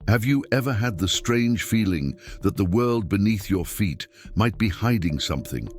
Have you ever had the strange feeling that the world beneath your feet might be hiding something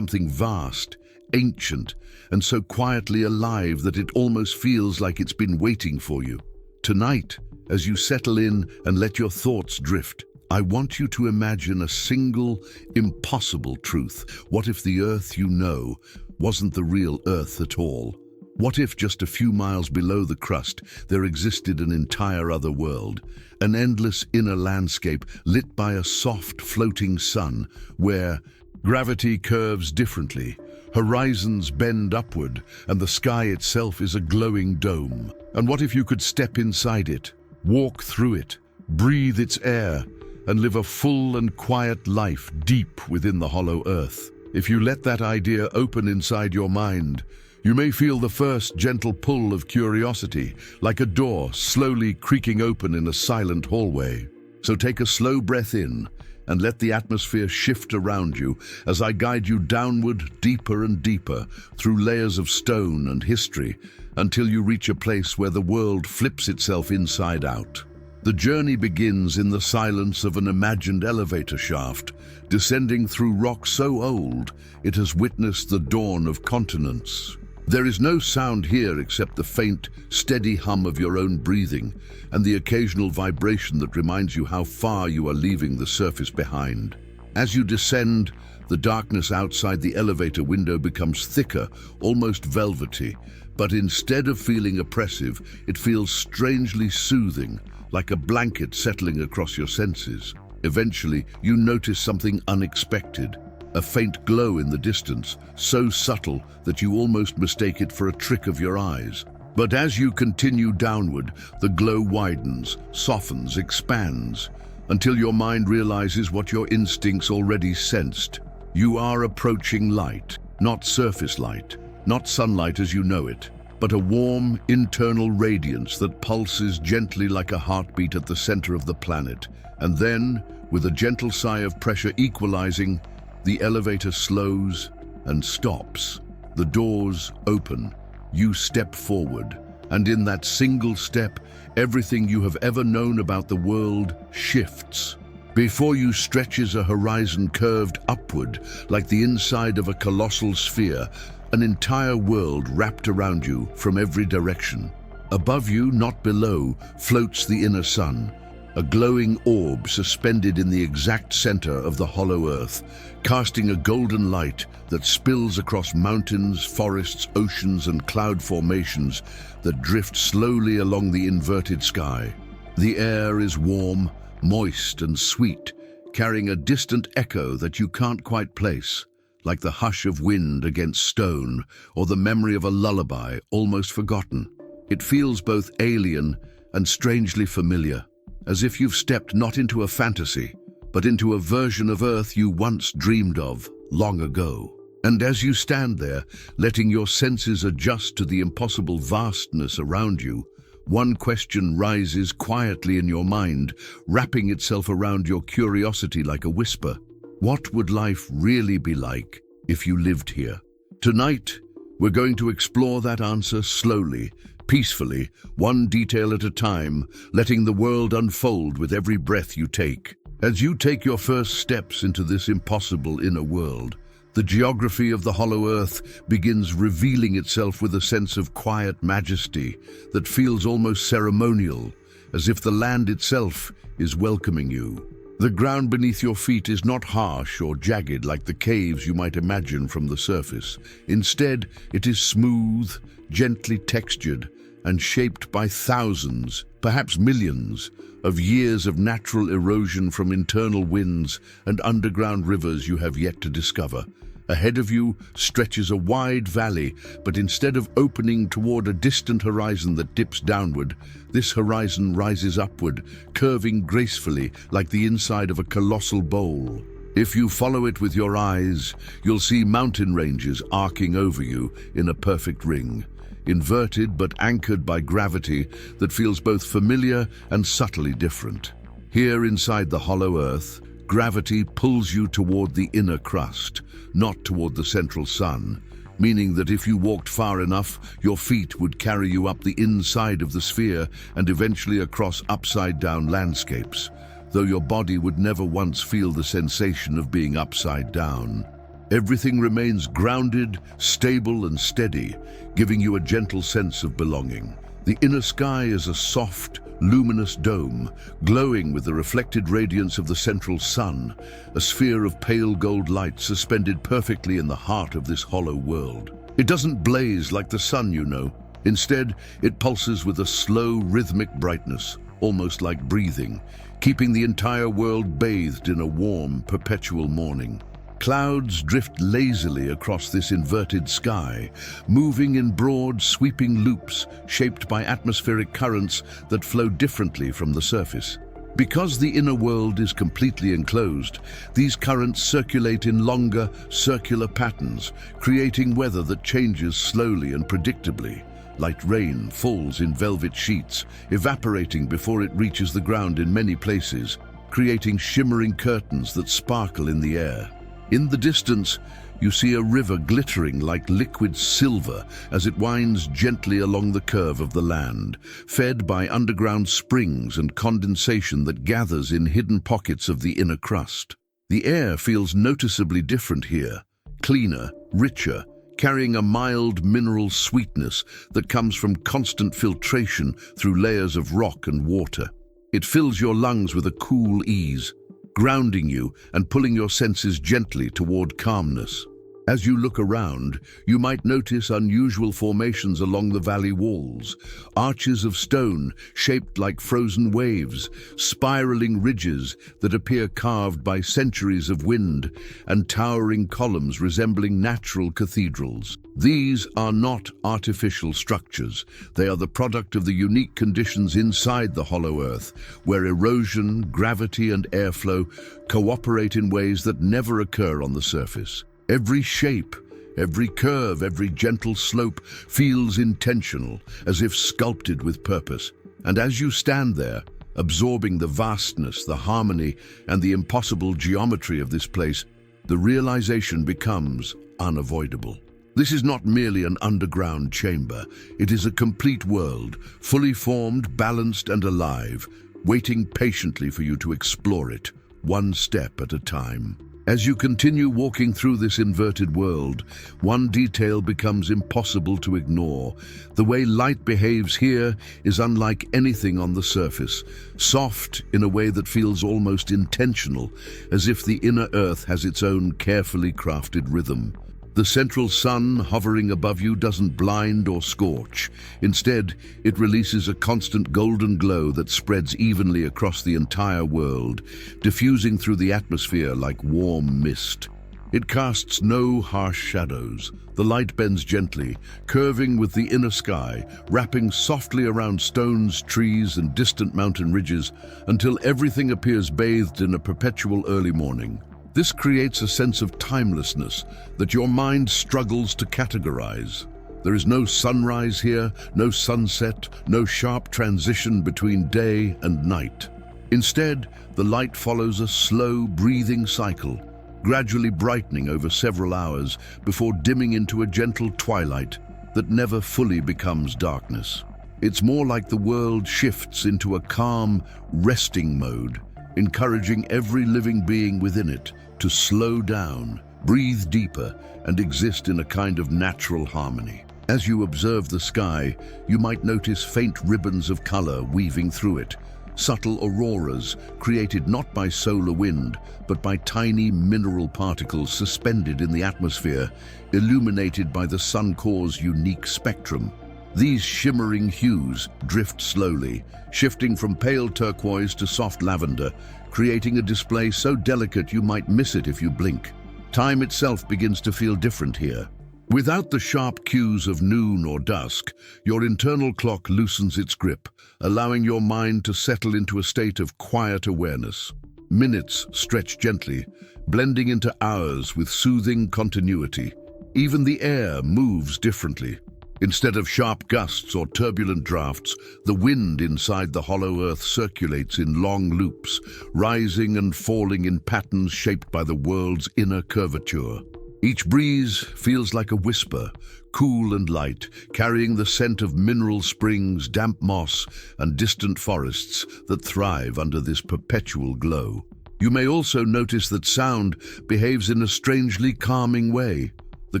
vast, ancient, and so quietly alive that it almost feels like it's been waiting for you? Tonight, as you settle in and let your thoughts drift, I want you to imagine a single, impossible truth. What if the Earth you know wasn't the real Earth at all? What if just a few miles below the crust there existed an entire other world, an endless inner landscape lit by a soft floating sun where gravity curves differently, horizons bend upward, and the sky itself is a glowing dome? And what if you could step inside it, walk through it, breathe its air, and live a full and quiet life deep within the hollow Earth? If you let that idea open inside your mind, you may feel the first gentle pull of curiosity, like a door slowly creaking open in a silent hallway. So take a slow breath in and let the atmosphere shift around you as I guide you downward, deeper and deeper, through layers of stone and history, until you reach a place where the world flips itself inside out. The journey begins in the silence of an imagined elevator shaft, descending through rock so old it has witnessed the dawn of continents. There is no sound here except the faint, steady hum of your own breathing and the occasional vibration that reminds you how far you are leaving the surface behind. As you descend, the darkness outside the elevator window becomes thicker, almost velvety, but instead of feeling oppressive, it feels strangely soothing, like a blanket settling across your senses. Eventually, you notice something unexpected. A faint glow in the distance, so subtle that you almost mistake it for a trick of your eyes. But as you continue downward, the glow widens, softens, expands, until your mind realizes what your instincts already sensed. You are approaching light, not surface light, not sunlight as you know it, but a warm, internal radiance that pulses gently like a heartbeat at the center of the planet. And then, with a gentle sigh of pressure equalizing, the elevator slows and stops. The doors open. You step forward, and in that single step, everything you have ever known about the world shifts. Before you stretches a horizon curved upward, like the inside of a colossal sphere, an entire world wrapped around you from every direction. Above you, not below, floats the inner sun, a glowing orb suspended in the exact center of the hollow Earth, casting a golden light that spills across mountains, forests, oceans, and cloud formations that drift slowly along the inverted sky. The air is warm, moist, and sweet, carrying a distant echo that you can't quite place, like the hush of wind against stone or the memory of a lullaby almost forgotten. It feels both alien and strangely familiar, as if you've stepped not into a fantasy, but into a version of Earth you once dreamed of long ago. And as you stand there, letting your senses adjust to the impossible vastness around you, one question rises quietly in your mind, wrapping itself around your curiosity like a whisper. What would life really be like if you lived here? Tonight, we're going to explore that answer slowly, peacefully, one detail at a time, letting the world unfold with every breath you take. As you take your first steps into this impossible inner world, the geography of the hollow Earth begins revealing itself with a sense of quiet majesty that feels almost ceremonial, as if the land itself is welcoming you. The ground beneath your feet is not harsh or jagged like the caves you might imagine from the surface. Instead, it is smooth, gently textured, and shaped by thousands, perhaps millions, of years of natural erosion from internal winds and underground rivers you have yet to discover. Ahead of you stretches a wide valley, but instead of opening toward a distant horizon that dips downward, this horizon rises upward, curving gracefully like the inside of a colossal bowl. If you follow it with your eyes, you'll see mountain ranges arcing over you in a perfect ring, inverted but anchored by gravity that feels both familiar and subtly different. Here inside the hollow Earth, gravity pulls you toward the inner crust, not toward the central sun. meaning that if you walked far enough, your feet would carry you up the inside of the sphere and eventually across upside-down landscapes, though your body would never once feel the sensation of being upside down. Everything remains grounded, stable and steady, giving you a gentle sense of belonging. The inner sky is a soft, luminous dome, glowing with the reflected radiance of the central sun, a sphere of pale gold light suspended perfectly in the heart of this hollow world. It doesn't blaze like the sun, you know. Instead, it pulses with a slow, rhythmic brightness, almost like breathing, keeping the entire world bathed in a warm, perpetual morning. Clouds drift lazily across this inverted sky, moving in broad, sweeping loops shaped by atmospheric currents that flow differently from the surface. Because the inner world is completely enclosed, these currents circulate in longer, circular patterns, creating weather that changes slowly and predictably. Light rain falls in velvet sheets, evaporating before it reaches the ground in many places, creating shimmering curtains that sparkle in the air. In the distance, you see a river glittering like liquid silver as it winds gently along the curve of the land, fed by underground springs and condensation that gathers in hidden pockets of the inner crust. The air feels noticeably different here, cleaner, richer, carrying a mild mineral sweetness that comes from constant filtration through layers of rock and water. It fills your lungs with a cool ease, grounding you and pulling your senses gently toward calmness. As you look around, you might notice unusual formations along the valley walls, arches of stone shaped like frozen waves, spiraling ridges that appear carved by centuries of wind, and towering columns resembling natural cathedrals. These are not artificial structures. They are the product of the unique conditions inside the hollow earth, where erosion, gravity, and airflow cooperate in ways that never occur on the surface. Every shape, every curve, every gentle slope feels intentional, as if sculpted with purpose. And as you stand there, absorbing the vastness, the harmony, and the impossible geometry of this place, the realization becomes unavoidable. This is not merely an underground chamber. It is a complete world, fully formed, balanced, and alive, waiting patiently for you to explore it, one step at a time. As you continue walking through this inverted world, one detail becomes impossible to ignore. The way light behaves here is unlike anything on the surface, soft in a way that feels almost intentional, as if the inner earth has its own carefully crafted rhythm. The central sun hovering above you doesn't blind or scorch. Instead, it releases a constant golden glow that spreads evenly across the entire world, diffusing through the atmosphere like warm mist. It casts no harsh shadows. The light bends gently, curving with the inner sky, wrapping softly around stones, trees, and distant mountain ridges until everything appears bathed in a perpetual early morning. This creates a sense of timelessness that your mind struggles to categorize. There is no sunrise here, no sunset, no sharp transition between day and night. Instead, the light follows a slow, breathing cycle, gradually brightening over several hours before dimming into a gentle twilight that never fully becomes darkness. It's more like the world shifts into a calm, resting mode, encouraging every living being within it to slow down, breathe deeper, and exist in a kind of natural harmony. As you observe the sky, you might notice faint ribbons of color weaving through it, subtle auroras created not by solar wind, but by tiny mineral particles suspended in the atmosphere, illuminated by the sun core's unique spectrum. These shimmering hues drift slowly, shifting from pale turquoise to soft lavender, creating a display so delicate you might miss it if you blink. Time itself begins to feel different here. Without the sharp cues of noon or dusk, your internal clock loosens its grip, allowing your mind to settle into a state of quiet awareness. Minutes stretch gently, blending into hours with soothing continuity. Even the air moves differently. Instead of sharp gusts or turbulent drafts, the wind inside the hollow earth circulates in long loops, rising and falling in patterns shaped by the world's inner curvature. Each breeze feels like a whisper, cool and light, carrying the scent of mineral springs, damp moss, and distant forests that thrive under this perpetual glow. You may also notice that sound behaves in a strangely calming way. The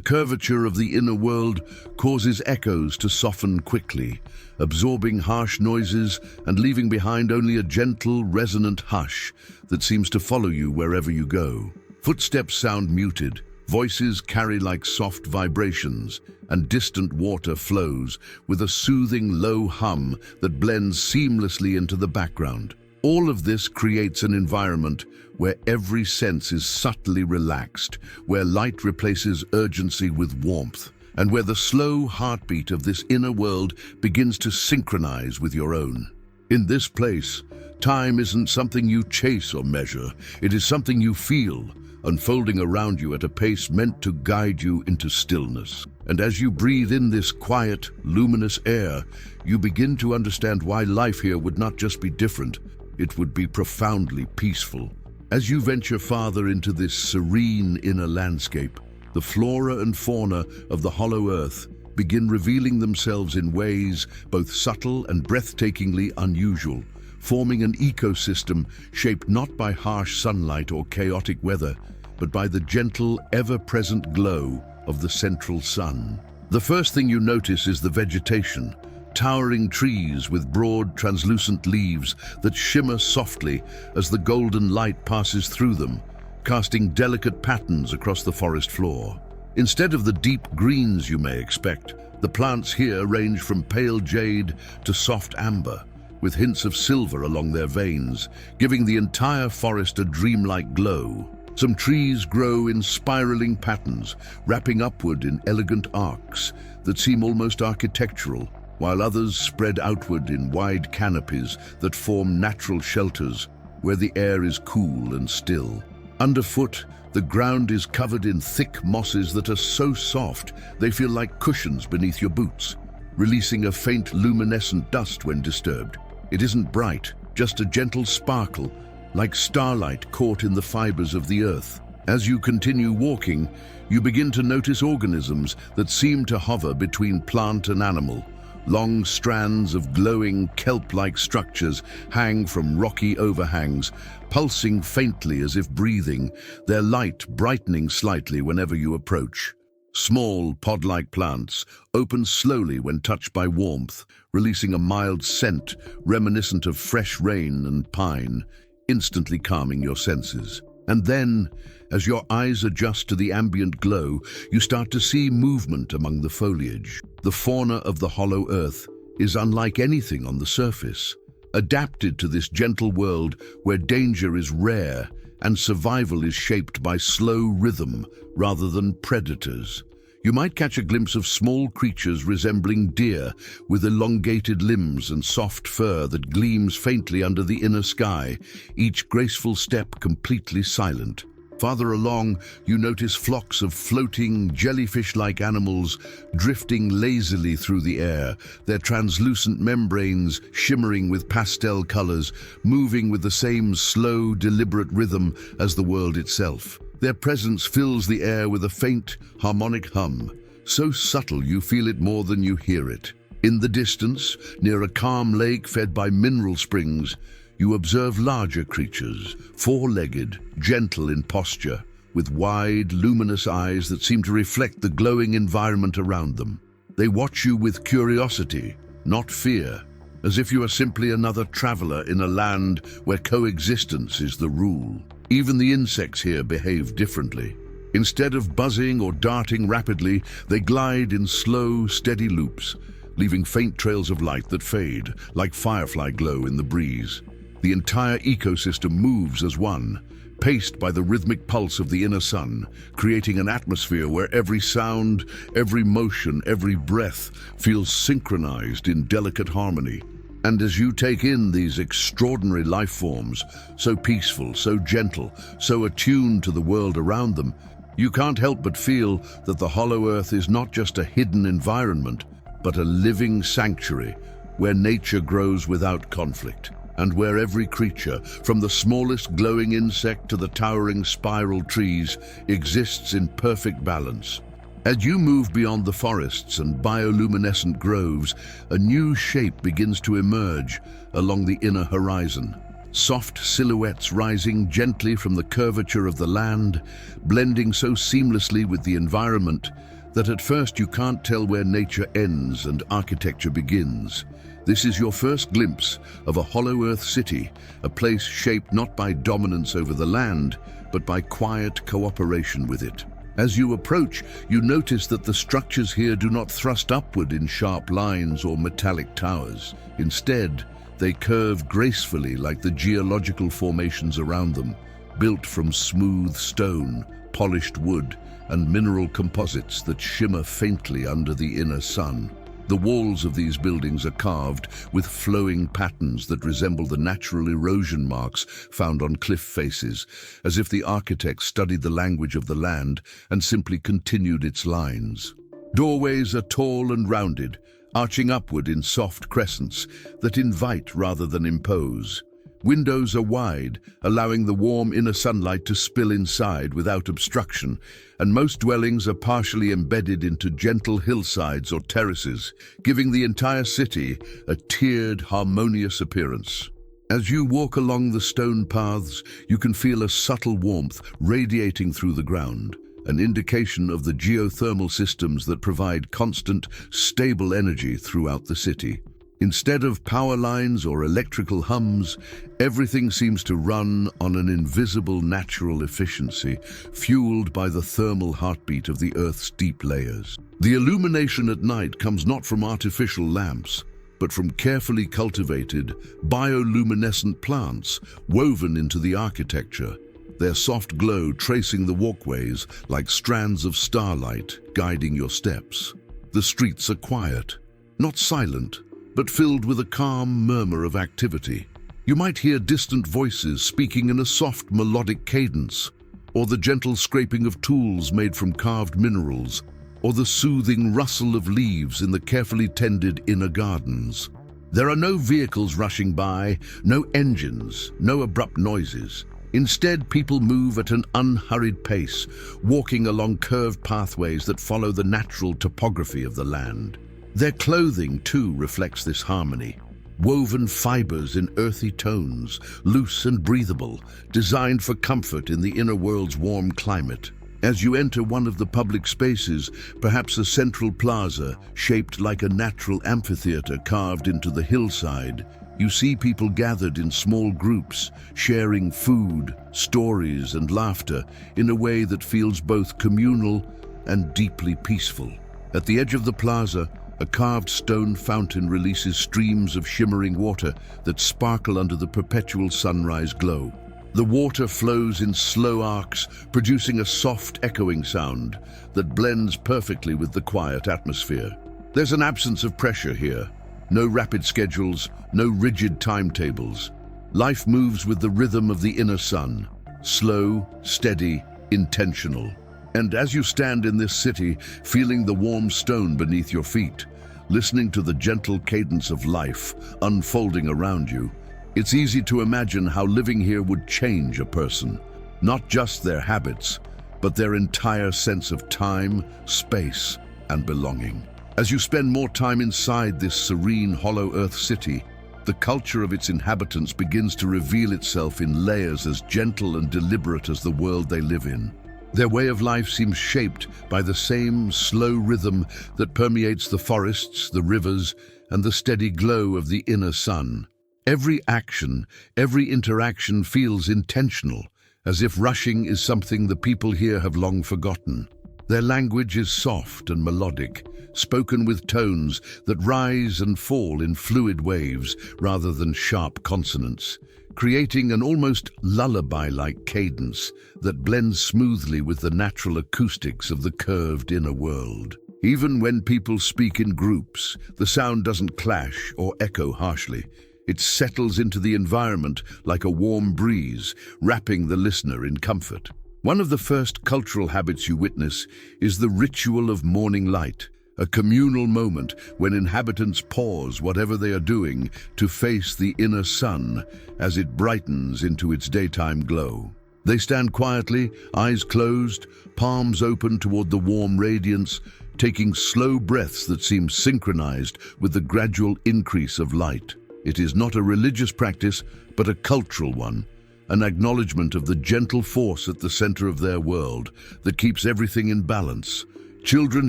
curvature of the inner world causes echoes to soften quickly, absorbing harsh noises and leaving behind only a gentle, resonant hush that seems to follow you wherever you go. Footsteps sound muted, voices carry like soft vibrations, and distant water flows with a soothing low hum that blends seamlessly into the background. All of this creates an environment where every sense is subtly relaxed, where light replaces urgency with warmth, and where the slow heartbeat of this inner world begins to synchronize with your own. In this place, time isn't something you chase or measure, it is something you feel, unfolding around you at a pace meant to guide you into stillness. And as you breathe in this quiet, luminous air, you begin to understand why life here would not just be different, it would be profoundly peaceful. As you venture farther into this serene inner landscape, the flora and fauna of the hollow earth begin revealing themselves in ways both subtle and breathtakingly unusual, forming an ecosystem shaped not by harsh sunlight or chaotic weather, but by the gentle, ever-present glow of the central sun. The first thing you notice is the vegetation, towering trees with broad, translucent leaves that shimmer softly as the golden light passes through them, casting delicate patterns across the forest floor. Instead of the deep greens you may expect, the plants here range from pale jade to soft amber, with hints of silver along their veins, giving the entire forest a dreamlike glow. Some trees grow in spiraling patterns, wrapping upward in elegant arcs that seem almost architectural, while others spread outward in wide canopies that form natural shelters where the air is cool and still. Underfoot, the ground is covered in thick mosses that are so soft they feel like cushions beneath your boots, releasing a faint luminescent dust when disturbed. It isn't bright, just a gentle sparkle, like starlight caught in the fibers of the earth. As you continue walking, you begin to notice organisms that seem to hover between plant and animal. Long strands of glowing kelp-like structures hang from rocky overhangs, pulsing faintly as if breathing, their light brightening slightly whenever you approach. Small, pod-like plants open slowly when touched by warmth, releasing a mild scent reminiscent of fresh rain and pine, instantly calming your senses. And then, as your eyes adjust to the ambient glow, you start to see movement among the foliage. The fauna of the hollow earth is unlike anything on the surface, adapted to this gentle world where danger is rare and survival is shaped by slow rhythm rather than predators. You might catch a glimpse of small creatures resembling deer with elongated limbs and soft fur that gleams faintly under the inner sky, each graceful step completely silent. Farther along, you notice flocks of floating, jellyfish-like animals drifting lazily through the air, their translucent membranes shimmering with pastel colors, moving with the same slow, deliberate rhythm as the world itself. Their presence fills the air with a faint, harmonic hum, so subtle you feel it more than you hear it. In the distance, near a calm lake fed by mineral springs, you observe larger creatures, four-legged, gentle in posture, with wide, luminous eyes that seem to reflect the glowing environment around them. They watch you with curiosity, not fear, as if you are simply another traveler in a land where coexistence is the rule. Even the insects here behave differently. Instead of buzzing or darting rapidly, they glide in slow, steady loops, leaving faint trails of light that fade, like firefly glow in the breeze. The entire ecosystem moves as one, paced by the rhythmic pulse of the inner sun, creating an atmosphere where every sound, every motion, every breath feels synchronized in delicate harmony. And as you take in these extraordinary life forms, so peaceful, so gentle, so attuned to the world around them, you can't help but feel that the hollow earth is not just a hidden environment, but a living sanctuary where nature grows without conflict. and where every creature, from the smallest glowing insect to the towering spiral trees, exists in perfect balance. As you move beyond the forests and bioluminescent groves, a new shape begins to emerge along the inner horizon. Soft silhouettes rising gently from the curvature of the land, blending so seamlessly with the environment that at first you can't tell where nature ends and architecture begins. This is your first glimpse of a hollow earth city, a place shaped not by dominance over the land, but by quiet cooperation with it. As you approach, you notice that the structures here do not thrust upward in sharp lines or metallic towers. Instead, they curve gracefully like the geological formations around them, built from smooth stone, polished wood, and mineral composites that shimmer faintly under the inner sun. The walls of these buildings are carved with flowing patterns that resemble the natural erosion marks found on cliff faces, as if the architects studied the language of the land and simply continued its lines. Doorways are tall and rounded, arching upward in soft crescents that invite rather than impose. Windows are wide, allowing the warm inner sunlight to spill inside without obstruction, and most dwellings are partially embedded into gentle hillsides or terraces, giving the entire city a tiered, harmonious appearance. As you walk along the stone paths, you can feel a subtle warmth radiating through the ground, an indication of the geothermal systems that provide constant, stable energy throughout the city. Instead of power lines or electrical hums, everything seems to run on an invisible natural efficiency, fueled by the thermal heartbeat of the Earth's deep layers. The illumination at night comes not from artificial lamps, but from carefully cultivated, bioluminescent plants woven into the architecture, their soft glow tracing the walkways like strands of starlight guiding your steps. The streets are quiet, not silent, but filled with a calm murmur of activity. You might hear distant voices speaking in a soft melodic cadence, or the gentle scraping of tools made from carved minerals, or the soothing rustle of leaves in the carefully tended inner gardens. There are no vehicles rushing by, no engines, no abrupt noises. Instead, people move at an unhurried pace, walking along curved pathways that follow the natural topography of the land. Their clothing, too, reflects this harmony. Woven fibers in earthy tones, loose and breathable, designed for comfort in the inner world's warm climate. As you enter one of the public spaces, perhaps a central plaza shaped like a natural amphitheater carved into the hillside, you see people gathered in small groups, sharing food, stories, and laughter in a way that feels both communal and deeply peaceful. At the edge of the plaza, a carved stone fountain releases streams of shimmering water that sparkle under the perpetual sunrise glow. The water flows in slow arcs, producing a soft, echoing sound that blends perfectly with the quiet atmosphere. There's an absence of pressure here. No rapid schedules, no rigid timetables. Life moves with the rhythm of the inner sun, slow, steady, intentional. And as you stand in this city, feeling the warm stone beneath your feet, listening to the gentle cadence of life unfolding around you, it's easy to imagine how living here would change a person. Not just their habits, but their entire sense of time, space, and belonging. As you spend more time inside this serene, hollow earth city, the culture of its inhabitants begins to reveal itself in layers as gentle and deliberate as the world they live in. Their way of life seems shaped by the same slow rhythm that permeates the forests, the rivers, and the steady glow of the inner sun. Every action, every interaction feels intentional, as if rushing is something the people here have long forgotten. Their language is soft and melodic, spoken with tones that rise and fall in fluid waves rather than sharp consonants, creating an almost lullaby-like cadence that blends smoothly with the natural acoustics of the curved inner world. Even when people speak in groups, the sound doesn't clash or echo harshly. It settles into the environment like a warm breeze, wrapping the listener in comfort. One of the first cultural habits you witness is the ritual of morning light, a communal moment when inhabitants pause whatever they are doing to face the inner sun as it brightens into its daytime glow. They stand quietly, eyes closed, palms open toward the warm radiance, taking slow breaths that seem synchronized with the gradual increase of light. It is not a religious practice, but a cultural one, an acknowledgement of the gentle force at the center of their world that keeps everything in balance. Children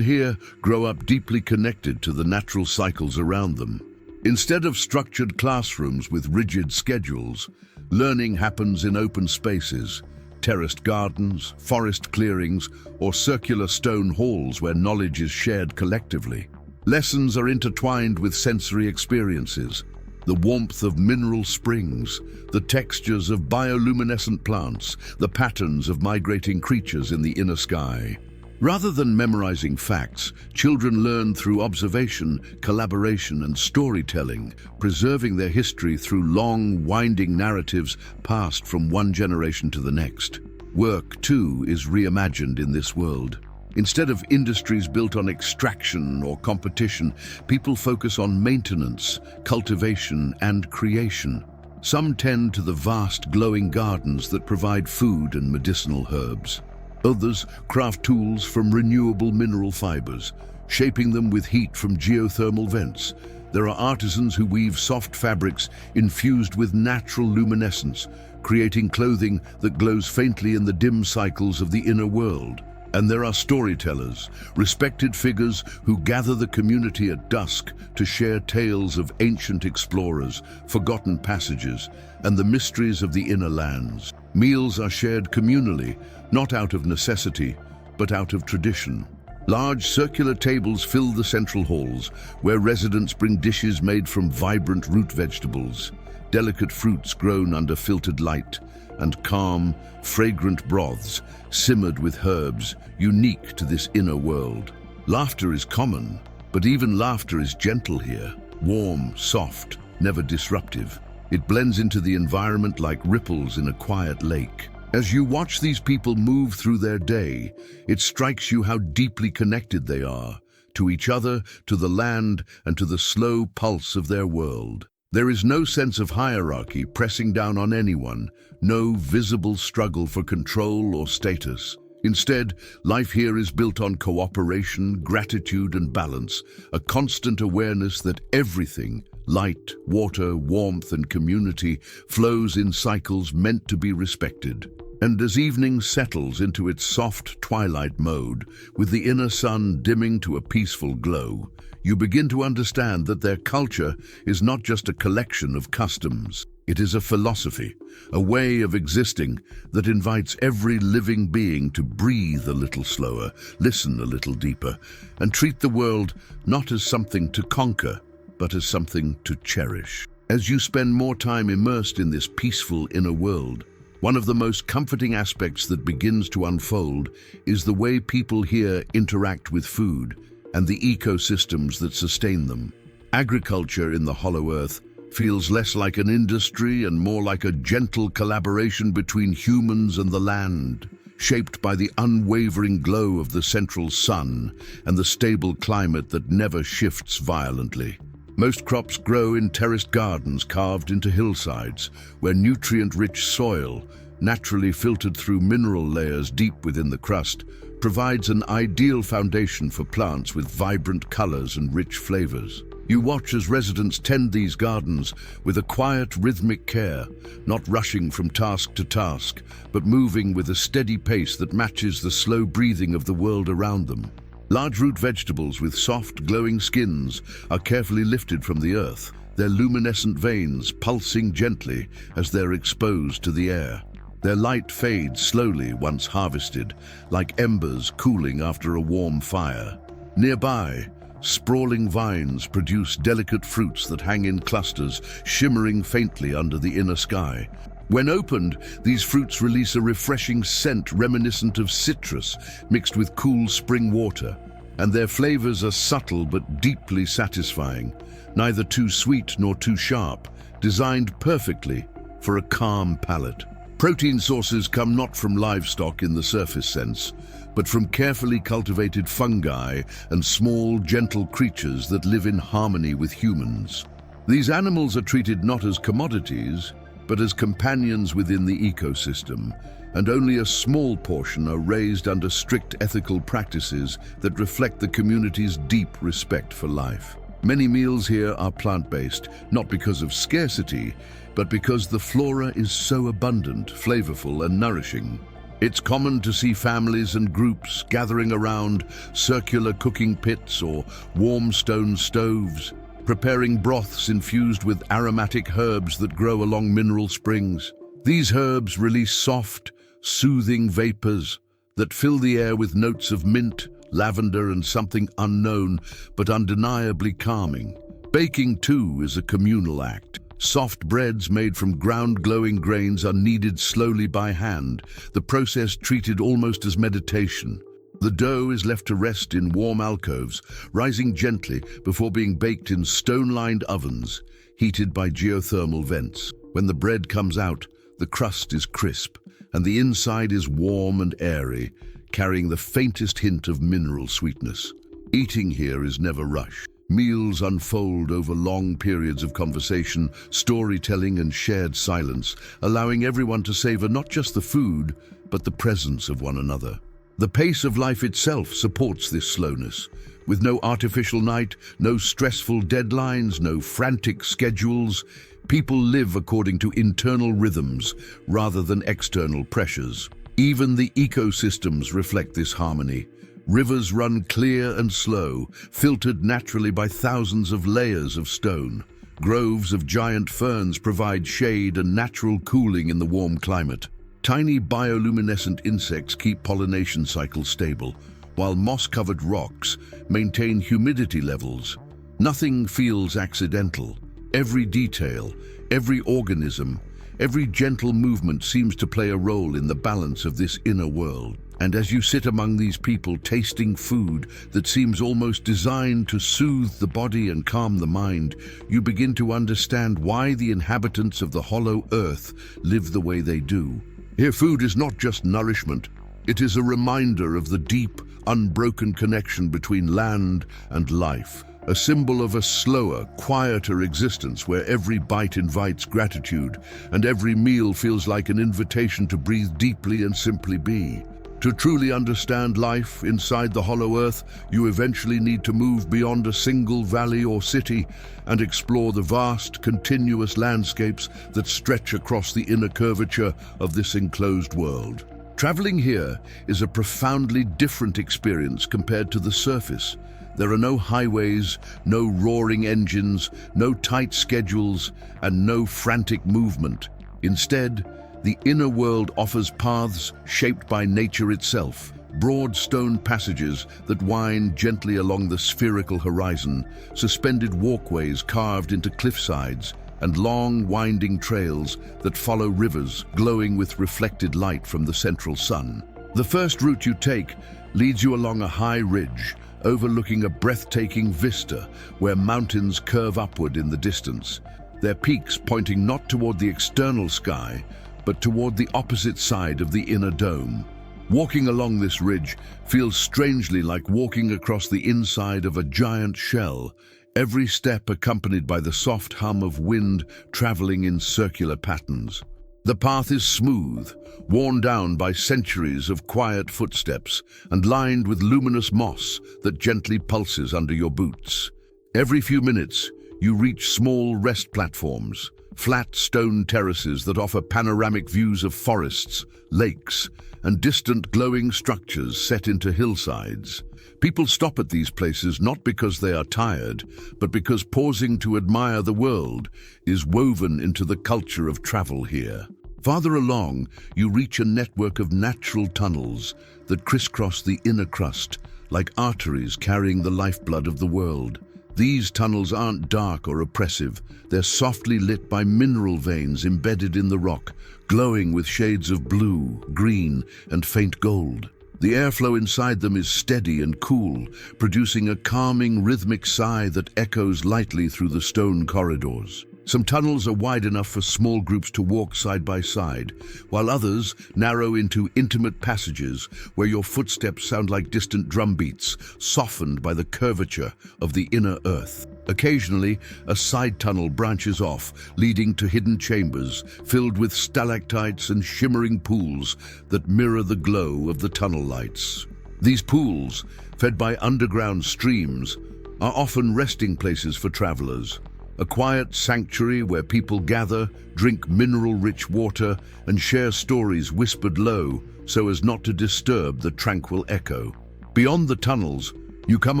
here grow up deeply connected to the natural cycles around them. Instead of structured classrooms with rigid schedules, learning happens in open spaces, terraced gardens, forest clearings, or circular stone halls where knowledge is shared collectively. Lessons are intertwined with sensory experiences, the warmth of mineral springs, the textures of bioluminescent plants, the patterns of migrating creatures in the inner sky. Rather than memorizing facts, children learn through observation, collaboration, and storytelling, preserving their history through long, winding narratives passed from one generation to the next. Work, too, is reimagined in this world. Instead of industries built on extraction or competition, people focus on maintenance, cultivation, and creation. Some tend to the vast glowing gardens that provide food and medicinal herbs. Others craft tools from renewable mineral fibers, shaping them with heat from geothermal vents. There are artisans who weave soft fabrics infused with natural luminescence, creating clothing that glows faintly in the dim cycles of the inner world. And there are storytellers, respected figures who gather the community at dusk to share tales of ancient explorers, forgotten passages, and the mysteries of the inner lands. Meals are shared communally, not out of necessity, but out of tradition. Large circular tables fill the central halls, where residents bring dishes made from vibrant root vegetables, delicate fruits grown under filtered light, and calm, fragrant broths simmered with herbs unique to this inner world. Laughter is common, but even laughter is gentle here, warm, soft, never disruptive. It blends into the environment like ripples in a quiet lake. As you watch these people move through their day, it strikes you how deeply connected they are, to each other, to the land, and to the slow pulse of their world. There is no sense of hierarchy pressing down on anyone, no visible struggle for control or status. Instead, life here is built on cooperation, gratitude, and balance, a constant awareness that everything, light, water, warmth, and community, flows in cycles meant to be respected. And as evening settles into its soft twilight mode, with the inner sun dimming to a peaceful glow, you begin to understand that their culture is not just a collection of customs. It is a philosophy, a way of existing that invites every living being to breathe a little slower, listen a little deeper, and treat the world not as something to conquer, but as something to cherish. As you spend more time immersed in this peaceful inner world, one of the most comforting aspects that begins to unfold is the way people here interact with food and the ecosystems that sustain them. Agriculture in the Hollow Earth feels less like an industry and more like a gentle collaboration between humans and the land, shaped by the unwavering glow of the central sun and the stable climate that never shifts violently. Most crops grow in terraced gardens carved into hillsides, where nutrient-rich soil, naturally filtered through mineral layers deep within the crust, provides an ideal foundation for plants with vibrant colors and rich flavors. You watch as residents tend these gardens with a quiet, rhythmic care, not rushing from task to task, but moving with a steady pace that matches the slow breathing of the world around them. Large root vegetables with soft, glowing skins are carefully lifted from the earth, their luminescent veins pulsing gently as they're exposed to the air. Their light fades slowly once harvested, like embers cooling after a warm fire. Nearby, sprawling vines produce delicate fruits that hang in clusters, shimmering faintly under the inner sky. When opened, these fruits release a refreshing scent reminiscent of citrus mixed with cool spring water, and their flavors are subtle but deeply satisfying, neither too sweet nor too sharp, designed perfectly for a calm palate. Protein sources come not from livestock in the surface sense, but from carefully cultivated fungi and small, gentle creatures that live in harmony with humans. These animals are treated not as commodities, but as companions within the ecosystem, and only a small portion are raised under strict ethical practices that reflect the community's deep respect for life. Many meals here are plant-based, not because of scarcity, but because the flora is so abundant, flavorful, and nourishing. It's common to see families and groups gathering around circular cooking pits or warm stone stoves, preparing broths infused with aromatic herbs that grow along mineral springs. These herbs release soft, soothing vapors that fill the air with notes of mint, lavender, and something unknown but undeniably calming. Baking, too, is a communal act. Soft breads made from ground glowing grains are kneaded slowly by hand, the process treated almost as meditation. The dough is left to rest in warm alcoves, rising gently before being baked in stone-lined ovens, heated by geothermal vents. When the bread comes out, the crust is crisp, and the inside is warm and airy, carrying the faintest hint of mineral sweetness. Eating here is never rushed. Meals unfold over long periods of conversation, storytelling, and shared silence, allowing everyone to savor not just the food, but the presence of one another. The pace of life itself supports this slowness. With no artificial night, no stressful deadlines, no frantic schedules, people live according to internal rhythms rather than external pressures. Even the ecosystems reflect this harmony. Rivers run clear and slow, filtered naturally by thousands of layers of stone. Groves of giant ferns provide shade and natural cooling in the warm climate. Tiny bioluminescent insects keep pollination cycles stable, while moss-covered rocks maintain humidity levels. Nothing feels accidental. Every detail, every organism, every gentle movement seems to play a role in the balance of this inner world. And as you sit among these people tasting food that seems almost designed to soothe the body and calm the mind, you begin to understand why the inhabitants of the hollow earth live the way they do. Here, food is not just nourishment. It is a reminder of the deep, unbroken connection between land and life. A symbol of a slower, quieter existence where every bite invites gratitude and every meal feels like an invitation to breathe deeply and simply be. To truly understand life inside the hollow earth, you eventually need to move beyond a single valley or city and explore the vast, continuous landscapes that stretch across the inner curvature of this enclosed world. Traveling here is a profoundly different experience compared to the surface. There are no highways, no roaring engines, no tight schedules, and no frantic movement. Instead, the inner world offers paths shaped by nature itself, broad stone passages that wind gently along the spherical horizon, suspended walkways carved into cliffsides, and long, winding trails that follow rivers glowing with reflected light from the central sun. The first route you take leads you along a high ridge, overlooking a breathtaking vista where mountains curve upward in the distance, their peaks pointing not toward the external sky, but toward the opposite side of the inner dome. Walking along this ridge feels strangely like walking across the inside of a giant shell, every step accompanied by the soft hum of wind traveling in circular patterns. The path is smooth, worn down by centuries of quiet footsteps and lined with luminous moss that gently pulses under your boots. Every few minutes, you reach small rest platforms, flat stone terraces that offer panoramic views of forests, lakes, and distant glowing structures set into hillsides. People stop at these places not because they are tired, but because pausing to admire the world is woven into the culture of travel here. Farther along, you reach a network of natural tunnels that crisscross the inner crust, like arteries carrying the lifeblood of the world. These tunnels aren't dark or oppressive. They're softly lit by mineral veins embedded in the rock, glowing with shades of blue, green, and faint gold. The airflow inside them is steady and cool, producing a calming, rhythmic sigh that echoes lightly through the stone corridors. Some tunnels are wide enough for small groups to walk side by side, while others narrow into intimate passages where your footsteps sound like distant drumbeats, softened by the curvature of the inner earth. Occasionally, a side tunnel branches off, leading to hidden chambers filled with stalactites and shimmering pools that mirror the glow of the tunnel lights. These pools, fed by underground streams, are often resting places for travelers, a quiet sanctuary where people gather, drink mineral-rich water, and share stories whispered low so as not to disturb the tranquil echo. Beyond the tunnels, you come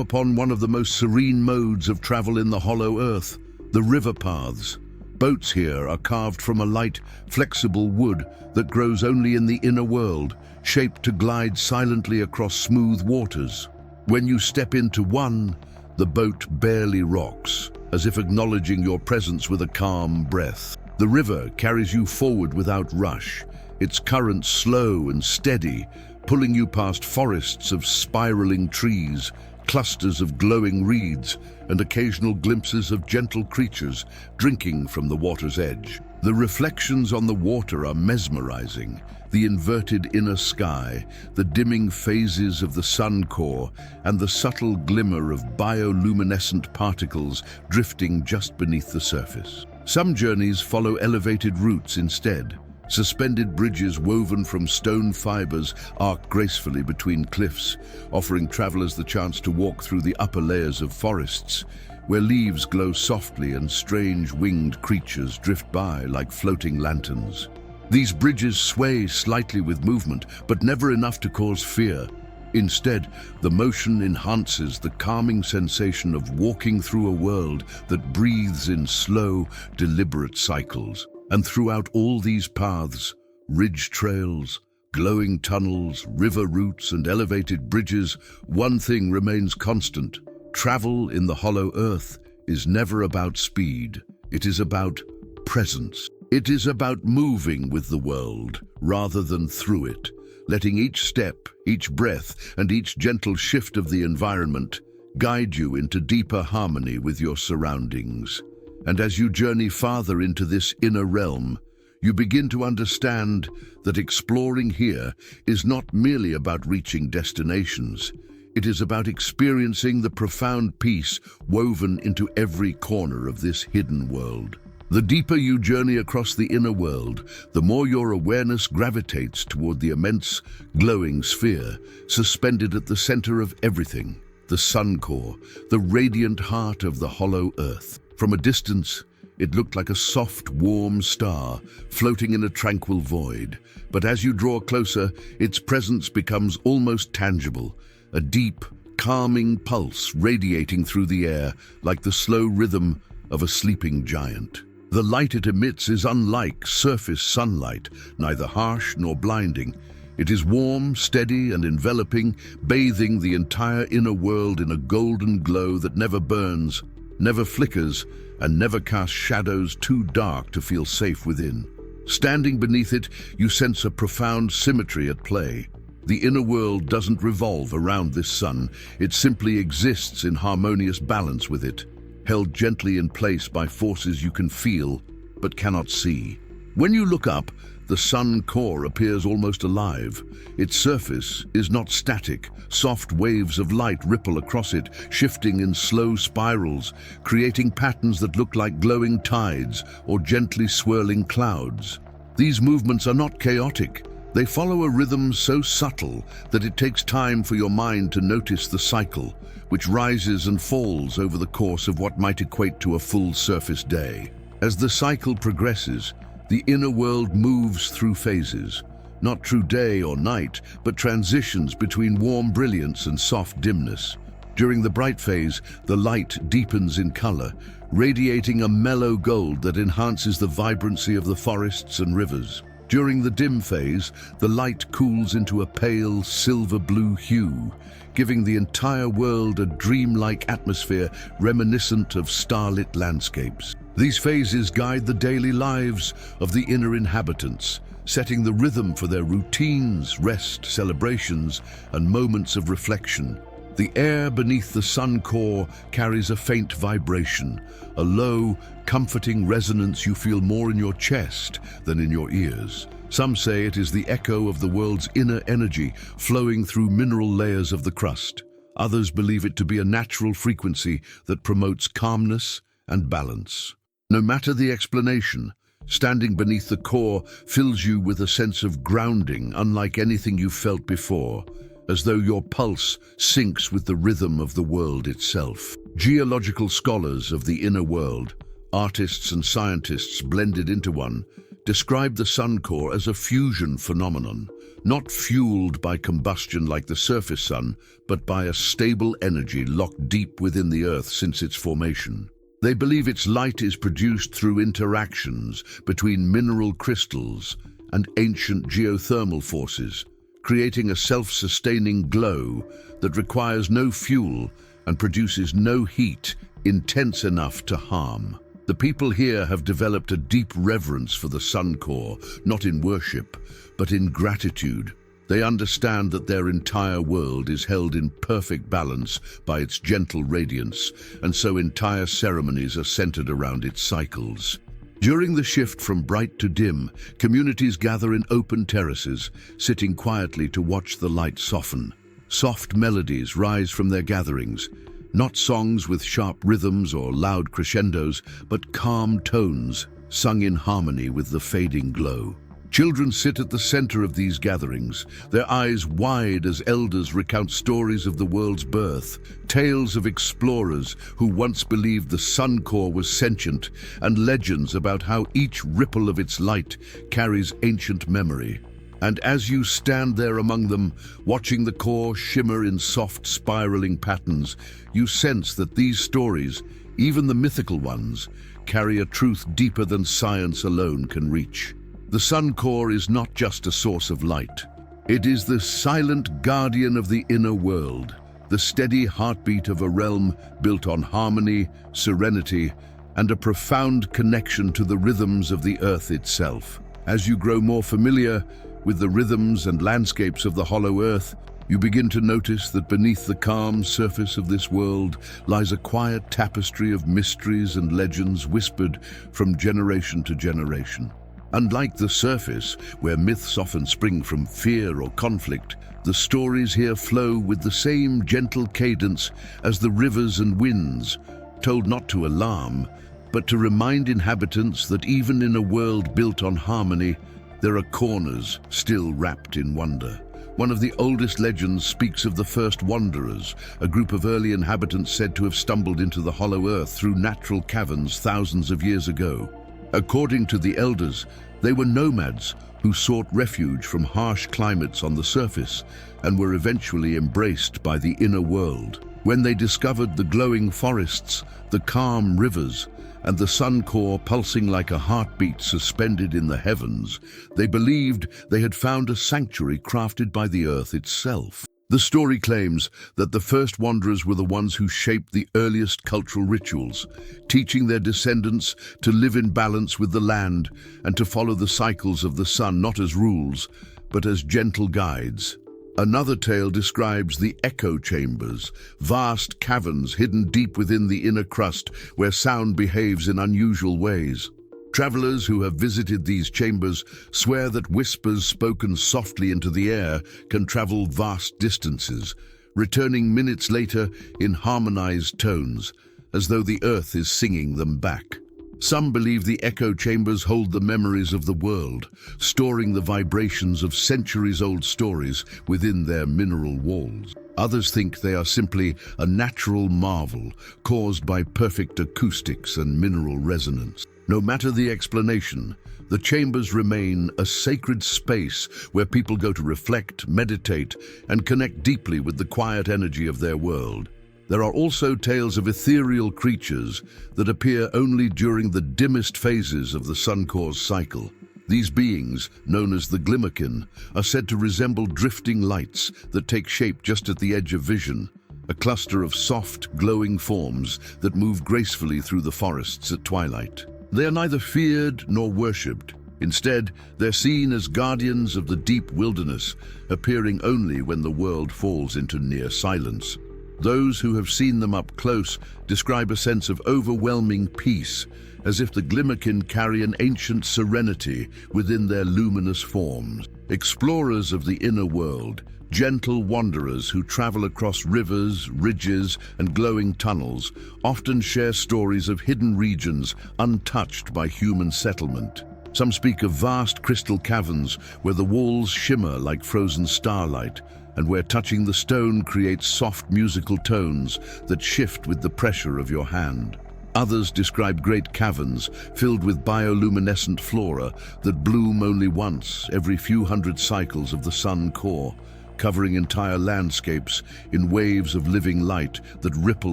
upon one of the most serene modes of travel in the hollow earth, the river paths. Boats here are carved from a light, flexible wood that grows only in the inner world, shaped to glide silently across smooth waters. When you step into one, the boat barely rocks, as if acknowledging your presence with a calm breath. The river carries you forward without rush, its current slow and steady, pulling you past forests of spiraling trees, clusters of glowing reeds, and occasional glimpses of gentle creatures drinking from the water's edge. The reflections on the water are mesmerizing. The inverted inner sky, the dimming phases of the sun core, and the subtle glimmer of bioluminescent particles drifting just beneath the surface. Some journeys follow elevated routes instead. Suspended bridges woven from stone fibers arc gracefully between cliffs, offering travelers the chance to walk through the upper layers of forests, where leaves glow softly and strange winged creatures drift by like floating lanterns. These bridges sway slightly with movement, but never enough to cause fear. Instead, the motion enhances the calming sensation of walking through a world that breathes in slow, deliberate cycles. And throughout all these paths, ridge trails, glowing tunnels, river routes, and elevated bridges, one thing remains constant. Travel in the hollow earth is never about speed. It is about presence. It is about moving with the world rather than through it, letting each step, each breath, and each gentle shift of the environment guide you into deeper harmony with your surroundings. And as you journey farther into this inner realm, you begin to understand that exploring here is not merely about reaching destinations. It is about experiencing the profound peace woven into every corner of this hidden world. The deeper you journey across the inner world, the more your awareness gravitates toward the immense, glowing sphere suspended at the center of everything, the sun core, the radiant heart of the hollow earth. From a distance, it looked like a soft, warm star floating in a tranquil void. But as you draw closer, its presence becomes almost tangible, a deep, calming pulse radiating through the air like the slow rhythm of a sleeping giant. The light it emits is unlike surface sunlight, neither harsh nor blinding. It is warm, steady, and enveloping, bathing the entire inner world in a golden glow that never burns, never flickers, and never casts shadows too dark to feel safe within. Standing beneath it, you sense a profound symmetry at play. The inner world doesn't revolve around this sun, it simply exists in harmonious balance with it, held gently in place by forces you can feel but cannot see. When you look up, the sun core appears almost alive. Its surface is not static. Soft waves of light ripple across it, shifting in slow spirals, creating patterns that look like glowing tides or gently swirling clouds. These movements are not chaotic. They follow a rhythm so subtle that it takes time for your mind to notice the cycle, which rises and falls over the course of what might equate to a full surface day. As the cycle progresses, the inner world moves through phases, not through day or night, but transitions between warm brilliance and soft dimness. During the bright phase, the light deepens in color, radiating a mellow gold that enhances the vibrancy of the forests and rivers. During the dim phase, the light cools into a pale silver-blue hue, giving the entire world a dreamlike atmosphere reminiscent of starlit landscapes. These phases guide the daily lives of the inner inhabitants, setting the rhythm for their routines, rest, celebrations, and moments of reflection. The air beneath the sun core carries a faint vibration, a low, comforting resonance you feel more in your chest than in your ears. Some say it is the echo of the world's inner energy flowing through mineral layers of the crust. Others believe it to be a natural frequency that promotes calmness and balance. No matter the explanation, standing beneath the core fills you with a sense of grounding unlike anything you've felt before, as though your pulse syncs with the rhythm of the world itself. Geological scholars of the inner world, artists and scientists blended into one, describe the sun core as a fusion phenomenon, not fueled by combustion like the surface sun, but by a stable energy locked deep within the Earth since its formation. They believe its light is produced through interactions between mineral crystals and ancient geothermal forces, creating a self-sustaining glow that requires no fuel and produces no heat intense enough to harm. The people here have developed a deep reverence for the sun core, not in worship, but in gratitude. They understand that their entire world is held in perfect balance by its gentle radiance, and so entire ceremonies are centered around its cycles. During the shift from bright to dim, communities gather in open terraces, sitting quietly to watch the light soften. Soft melodies rise from their gatherings, not songs with sharp rhythms or loud crescendos, but calm tones sung in harmony with the fading glow. Children sit at the center of these gatherings, their eyes wide as elders recount stories of the world's birth, tales of explorers who once believed the sun core was sentient, and legends about how each ripple of its light carries ancient memory. And as you stand there among them, watching the core shimmer in soft spiraling patterns, you sense that these stories, even the mythical ones, carry a truth deeper than science alone can reach. The sun core is not just a source of light. It is the silent guardian of the inner world, the steady heartbeat of a realm built on harmony, serenity, and a profound connection to the rhythms of the earth itself. As you grow more familiar with the rhythms and landscapes of the hollow earth, you begin to notice that beneath the calm surface of this world lies a quiet tapestry of mysteries and legends whispered from generation to generation. Unlike the surface, where myths often spring from fear or conflict, the stories here flow with the same gentle cadence as the rivers and winds, told not to alarm, but to remind inhabitants that even in a world built on harmony, there are corners still wrapped in wonder. One of the oldest legends speaks of the first wanderers, a group of early inhabitants said to have stumbled into the hollow earth through natural caverns thousands of years ago. According to the elders, they were nomads who sought refuge from harsh climates on the surface and were eventually embraced by the inner world. When they discovered the glowing forests, the calm rivers, and the sun core pulsing like a heartbeat suspended in the heavens, they believed they had found a sanctuary crafted by the earth itself. The story claims that the first wanderers were the ones who shaped the earliest cultural rituals, teaching their descendants to live in balance with the land and to follow the cycles of the sun not as rules, but as gentle guides. Another tale describes the echo chambers, vast caverns hidden deep within the inner crust where sound behaves in unusual ways. Travelers who have visited these chambers swear that whispers spoken softly into the air can travel vast distances, returning minutes later in harmonized tones, as though the earth is singing them back. Some believe the echo chambers hold the memories of the world, storing the vibrations of centuries-old stories within their mineral walls. Others think they are simply a natural marvel caused by perfect acoustics and mineral resonance. No matter the explanation, the chambers remain a sacred space where people go to reflect, meditate, and connect deeply with the quiet energy of their world. There are also tales of ethereal creatures that appear only during the dimmest phases of the sun core's cycle. These beings, known as the glimmerkin, are said to resemble drifting lights that take shape just at the edge of vision, a cluster of soft, glowing forms that move gracefully through the forests at twilight. They are neither feared nor worshipped. Instead, they're seen as guardians of the deep wilderness, appearing only when the world falls into near silence. Those who have seen them up close describe a sense of overwhelming peace, as if the glimmerkin carry an ancient serenity within their luminous forms. Explorers of the inner world, gentle wanderers who travel across rivers, ridges, and glowing tunnels, often share stories of hidden regions untouched by human settlement. Some speak of vast crystal caverns where the walls shimmer like frozen starlight, and where touching the stone creates soft musical tones that shift with the pressure of your hand. Others describe great caverns filled with bioluminescent flora that bloom only once every few hundred cycles of the sun core, covering entire landscapes in waves of living light that ripple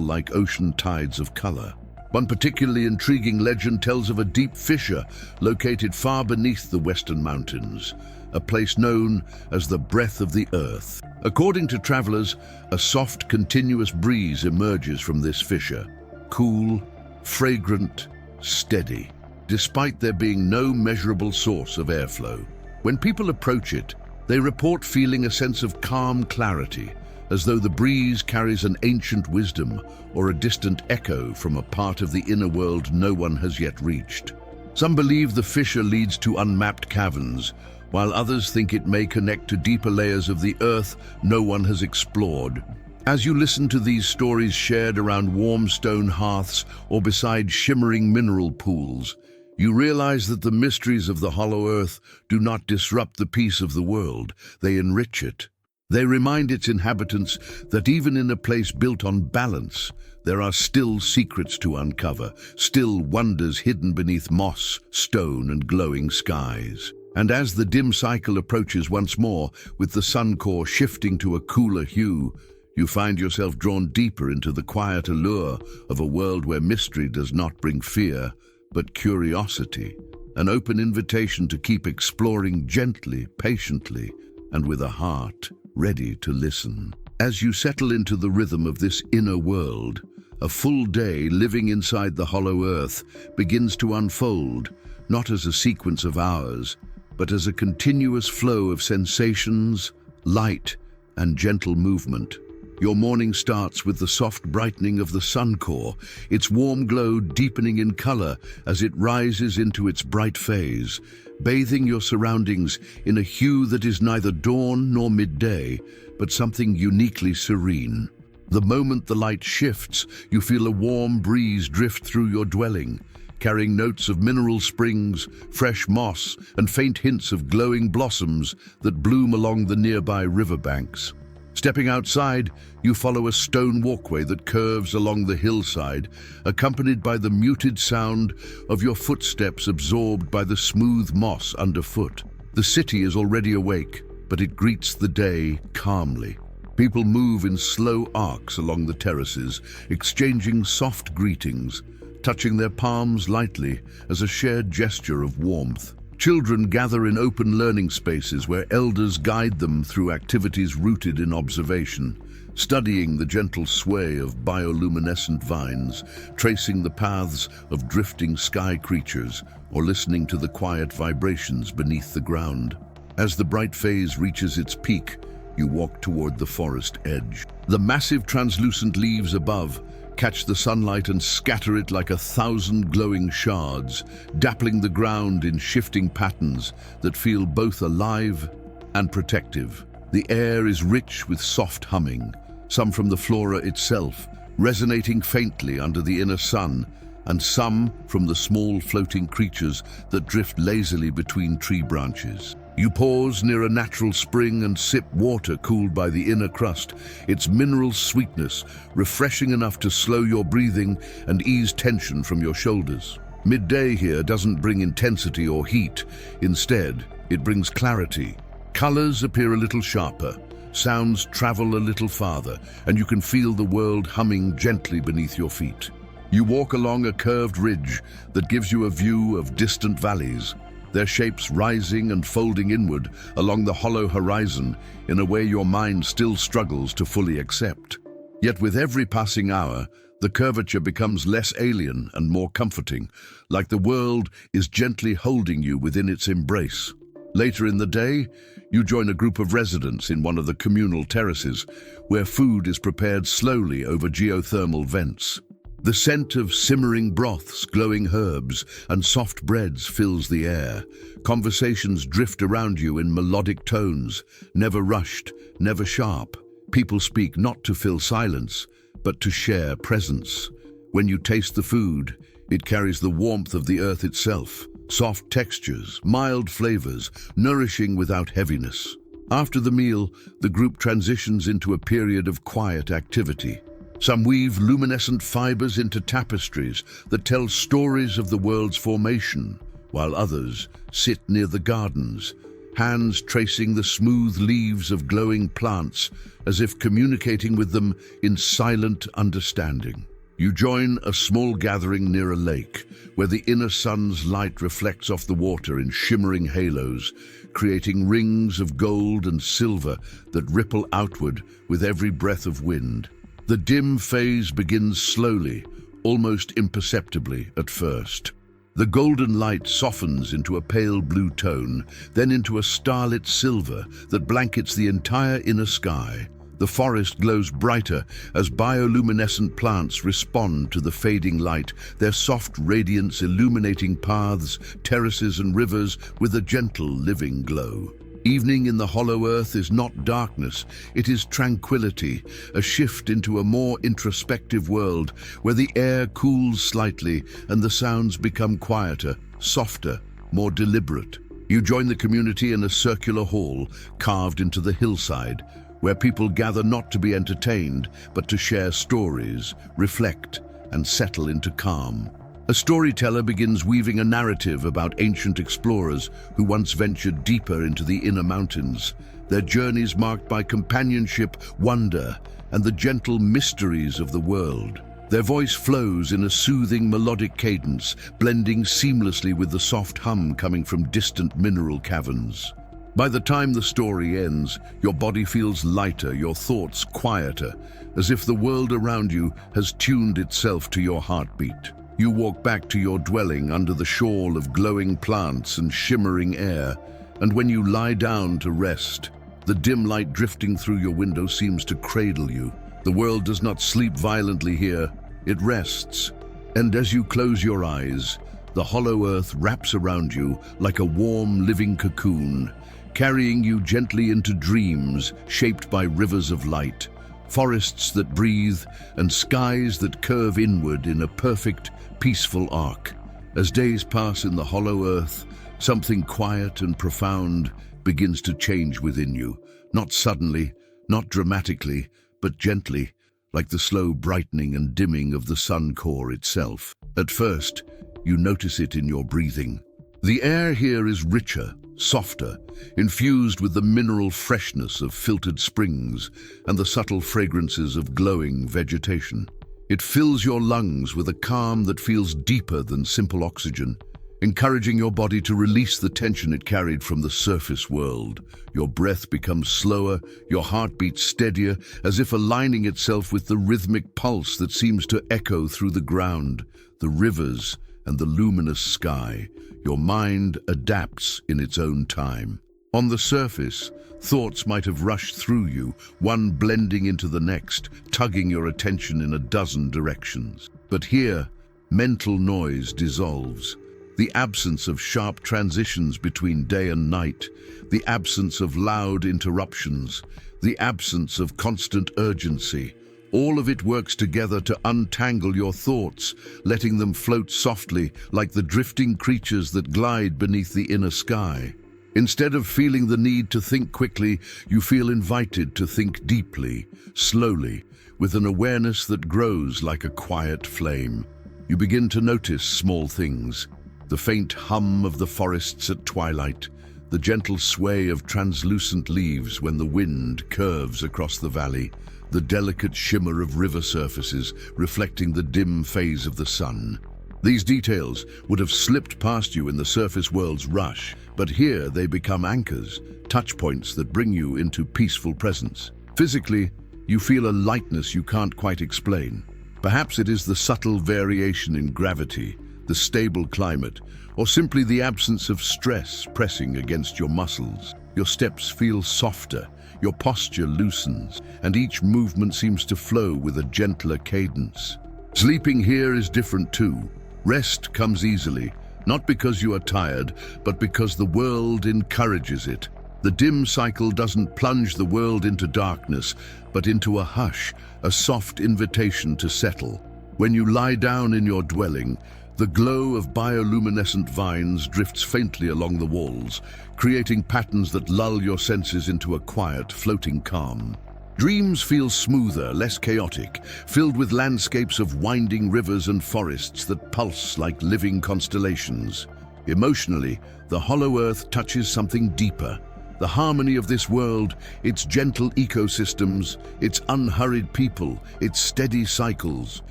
like ocean tides of color. One particularly intriguing legend tells of a deep fissure located far beneath the Western Mountains, a place known as the breath of the earth. According to travelers, a soft, continuous breeze emerges from this fissure, cool, fragrant, steady, despite there being no measurable source of airflow. When people approach it, they report feeling a sense of calm clarity, as though the breeze carries an ancient wisdom or a distant echo from a part of the inner world no one has yet reached. Some believe the fissure leads to unmapped caverns, while others think it may connect to deeper layers of the earth no one has explored. As you listen to these stories shared around warm stone hearths or beside shimmering mineral pools, you realize that the mysteries of the hollow earth do not disrupt the peace of the world, they enrich it. They remind its inhabitants that even in a place built on balance, there are still secrets to uncover, still wonders hidden beneath moss, stone, and glowing skies. And as the dim cycle approaches once more, with the sun core shifting to a cooler hue, you find yourself drawn deeper into the quiet allure of a world where mystery does not bring fear, but curiosity, an open invitation to keep exploring gently, patiently, and with a heart ready to listen. As you settle into the rhythm of this inner world, a full day living inside the hollow earth begins to unfold, not as a sequence of hours, but as a continuous flow of sensations, light, and gentle movement. Your morning starts with the soft brightening of the sun core, its warm glow deepening in color as it rises into its bright phase, bathing your surroundings in a hue that is neither dawn nor midday, but something uniquely serene. The moment the light shifts, you feel a warm breeze drift through your dwelling, carrying notes of mineral springs, fresh moss, and faint hints of glowing blossoms that bloom along the nearby riverbanks. Stepping outside, you follow a stone walkway that curves along the hillside, accompanied by the muted sound of your footsteps absorbed by the smooth moss underfoot. The city is already awake, but it greets the day calmly. People move in slow arcs along the terraces, exchanging soft greetings, touching their palms lightly as a shared gesture of warmth. Children gather in open learning spaces where elders guide them through activities rooted in observation, studying the gentle sway of bioluminescent vines, tracing the paths of drifting sky creatures, or listening to the quiet vibrations beneath the ground. As the bright phase reaches its peak, you walk toward the forest edge. The massive translucent leaves above catch the sunlight and scatter it like 1,000 glowing shards, dappling the ground in shifting patterns that feel both alive and protective. The air is rich with soft humming, some from the flora itself, resonating faintly under the inner sun, and some from the small floating creatures that drift lazily between tree branches. You pause near a natural spring and sip water cooled by the inner crust, its mineral sweetness refreshing enough to slow your breathing and ease tension from your shoulders. Midday here doesn't bring intensity or heat. Instead, it brings clarity. Colors appear a little sharper, sounds travel a little farther, and you can feel the world humming gently beneath your feet. You walk along a curved ridge that gives you a view of distant valleys, their shapes rising and folding inward along the hollow horizon in a way your mind still struggles to fully accept. Yet with every passing hour, the curvature becomes less alien and more comforting, like the world is gently holding you within its embrace. Later in the day, You join a group of residents in one of the communal terraces, where food is prepared slowly over geothermal vents. The scent of simmering broths, glowing herbs, and soft breads fills the air. Conversations drift around you in melodic tones, never rushed, never sharp. People speak not to fill silence, but to share presence. When you taste the food, it carries the warmth of the earth itself. Soft textures, mild flavors, nourishing without heaviness. After the meal, the group transitions into a period of quiet activity. Some weave luminescent fibers into tapestries that tell stories of the world's formation, while others sit near the gardens, hands tracing the smooth leaves of glowing plants as if communicating with them in silent understanding. You join a small gathering near a lake, where the inner sun's light reflects off the water in shimmering halos, creating rings of gold and silver that ripple outward with every breath of wind. The dim phase begins slowly, almost imperceptibly at first. The golden light softens into a pale blue tone, then into a starlit silver that blankets the entire inner sky. The forest glows brighter as bioluminescent plants respond to the fading light, their soft radiance illuminating paths, terraces and rivers with a gentle living glow. Evening in the hollow earth is not darkness, it is tranquility, a shift into a more introspective world where the air cools slightly and the sounds become quieter, softer, more deliberate. You join the community in a circular hall carved into the hillside, where people gather not to be entertained, but to share stories, reflect, and settle into calm. A storyteller begins weaving a narrative about ancient explorers who once ventured deeper into the inner mountains, their journeys marked by companionship, wonder, and the gentle mysteries of the world. Their voice flows in a soothing melodic cadence, blending seamlessly with the soft hum coming from distant mineral caverns. By the time the story ends, your body feels lighter, your thoughts quieter, as if the world around you has tuned itself to your heartbeat. You walk back to your dwelling under the shawl of glowing plants and shimmering air, and when you lie down to rest, the dim light drifting through your window seems to cradle you. The world does not sleep violently here, it rests. And as you close your eyes, the hollow earth wraps around you like a warm, living cocoon, carrying you gently into dreams shaped by rivers of light, forests that breathe, and skies that curve inward in a perfect, peaceful arc. As days pass in the hollow earth, something quiet and profound begins to change within you, not suddenly, not dramatically, but gently, like the slow brightening and dimming of the sun core itself. At first, you notice it in your breathing. The air here is richer, softer, infused with the mineral freshness of filtered springs and the subtle fragrances of glowing vegetation. It fills your lungs with a calm that feels deeper than simple oxygen, encouraging your body to release the tension it carried from the surface world. Your breath becomes slower, your heartbeat steadier, as if aligning itself with the rhythmic pulse that seems to echo through the ground, the rivers, and the luminous sky. Your mind adapts in its own time. On the surface, thoughts might have rushed through you, one blending into the next, tugging your attention in a dozen directions. But here, mental noise dissolves. The absence of sharp transitions between day and night, the absence of loud interruptions, the absence of constant urgency. All of it works together to untangle your thoughts, letting them float softly like the drifting creatures that glide beneath the inner sky. Instead of feeling the need to think quickly, you feel invited to think deeply, slowly, with an awareness that grows like a quiet flame. You begin to notice small things: the faint hum of the forests at twilight, the gentle sway of translucent leaves when the wind curves across the valley, the delicate shimmer of river surfaces reflecting the dim phase of the sun. These details would have slipped past you in the surface world's rush, but here they become anchors, touch points that bring you into peaceful presence. Physically, you feel a lightness you can't quite explain. Perhaps it is the subtle variation in gravity, the stable climate, or simply the absence of stress pressing against your muscles. Your steps feel softer, your posture loosens, and each movement seems to flow with a gentler cadence. Sleeping here is different too. Rest comes easily, not because you are tired, but because the world encourages it. The dim cycle doesn't plunge the world into darkness, but into a hush, a soft invitation to settle. When you lie down in your dwelling, the glow of bioluminescent vines drifts faintly along the walls, creating patterns that lull your senses into a quiet, floating calm. Dreams feel smoother, less chaotic, filled with landscapes of winding rivers and forests that pulse like living constellations. Emotionally, the hollow earth touches something deeper. The harmony of this world, its gentle ecosystems, its unhurried people, its steady cycles,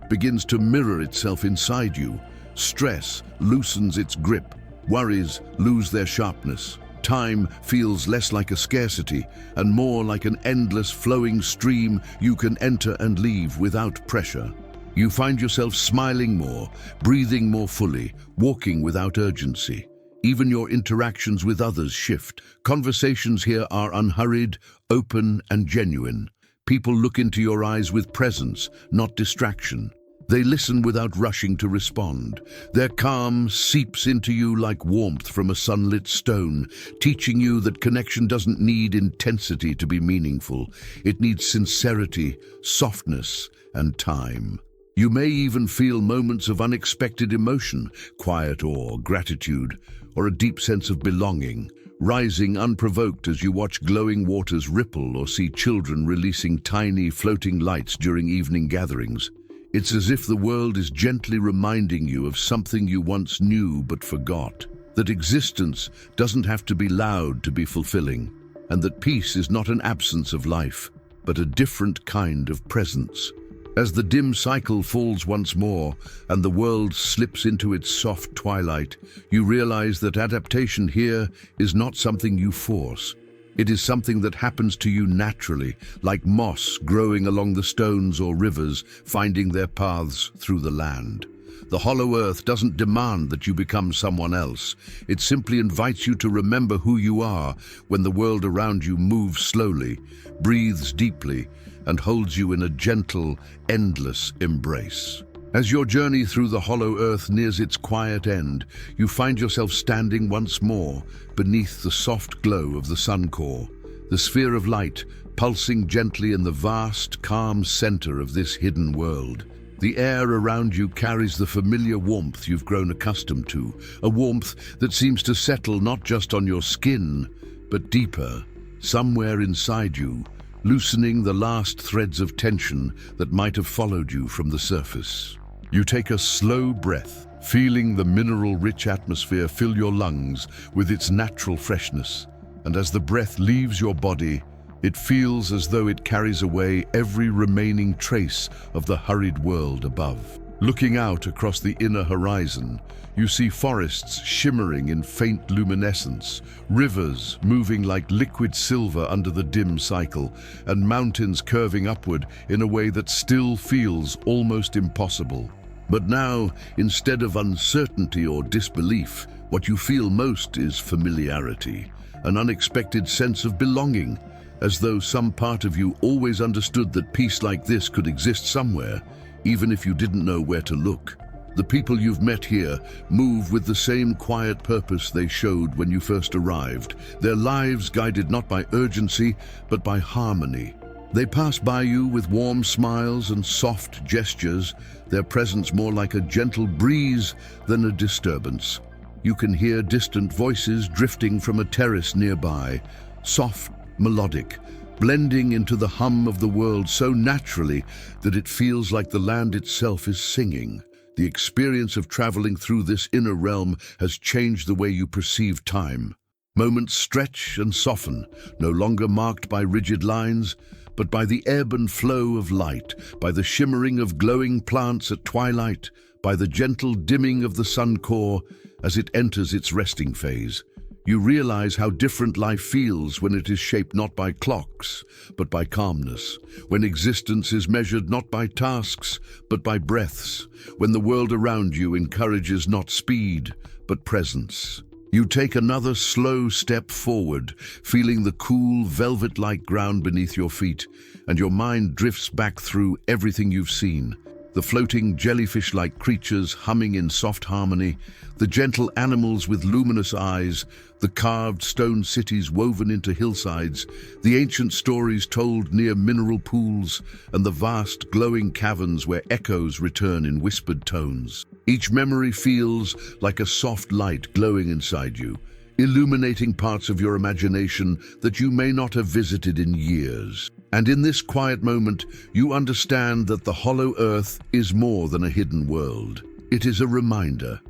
begins to mirror itself inside you. Stress loosens its grip, worries lose their sharpness. Time feels less like a scarcity and more like an endless flowing stream you can enter and leave without pressure. You find yourself smiling more, breathing more fully, walking without urgency. Even your interactions with others shift. Conversations here are unhurried, open, and genuine. People look into your eyes with presence, not distraction. They listen without rushing to respond. Their calm seeps into you like warmth from a sunlit stone, teaching you that connection doesn't need intensity to be meaningful. It needs sincerity, softness, and time. You may even feel moments of unexpected emotion, quiet awe, gratitude, or a deep sense of belonging, rising unprovoked as you watch glowing waters ripple or see children releasing tiny floating lights during evening gatherings. It's as if the world is gently reminding you of something you once knew but forgot, that existence doesn't have to be loud to be fulfilling, and that peace is not an absence of life, but a different kind of presence. As the dim cycle falls once more and the world slips into its soft twilight, you realize that adaptation here is not something you force. It is something that happens to you naturally, like moss growing along the stones or rivers, finding their paths through the land. The hollow earth doesn't demand that you become someone else. It simply invites you to remember who you are when the world around you moves slowly, breathes deeply, and holds you in a gentle, endless embrace. As your journey through the hollow earth nears its quiet end, you find yourself standing once more beneath the soft glow of the sun core, the sphere of light pulsing gently in the vast, calm center of this hidden world. The air around you carries the familiar warmth you've grown accustomed to, a warmth that seems to settle not just on your skin, but deeper, somewhere inside you, loosening the last threads of tension that might have followed you from the surface. You take a slow breath, feeling the mineral-rich atmosphere fill your lungs with its natural freshness, and as the breath leaves your body, it feels as though it carries away every remaining trace of the hurried world above. Looking out across the inner horizon, you see forests shimmering in faint luminescence, rivers moving like liquid silver under the dim cycle, and mountains curving upward in a way that still feels almost impossible. But now, instead of uncertainty or disbelief, what you feel most is familiarity, an unexpected sense of belonging, as though some part of you always understood that peace like this could exist somewhere, even if you didn't know where to look. The people you've met here move with the same quiet purpose they showed when you first arrived, their lives guided not by urgency, but by harmony. They pass by you with warm smiles and soft gestures, their presence more like a gentle breeze than a disturbance. You can hear distant voices drifting from a terrace nearby, soft, melodic, blending into the hum of the world so naturally that it feels like the land itself is singing. The experience of traveling through this inner realm has changed the way you perceive time. Moments stretch and soften, no longer marked by rigid lines, but by the ebb and flow of light, by the shimmering of glowing plants at twilight, by the gentle dimming of the sun core as it enters its resting phase. You realize how different life feels when it is shaped not by clocks, but by calmness, when existence is measured not by tasks, but by breaths, when the world around you encourages not speed, but presence. You take another slow step forward, feeling the cool, velvet-like ground beneath your feet, and your mind drifts back through everything you've seen. The floating jellyfish-like creatures humming in soft harmony, the gentle animals with luminous eyes, the carved stone cities woven into hillsides, the ancient stories told near mineral pools, and the vast glowing caverns where echoes return in whispered tones. Each memory feels like a soft light glowing inside you, illuminating parts of your imagination that you may not have visited in years. And in this quiet moment, you understand that the hollow earth is more than a hidden world. It is a reminder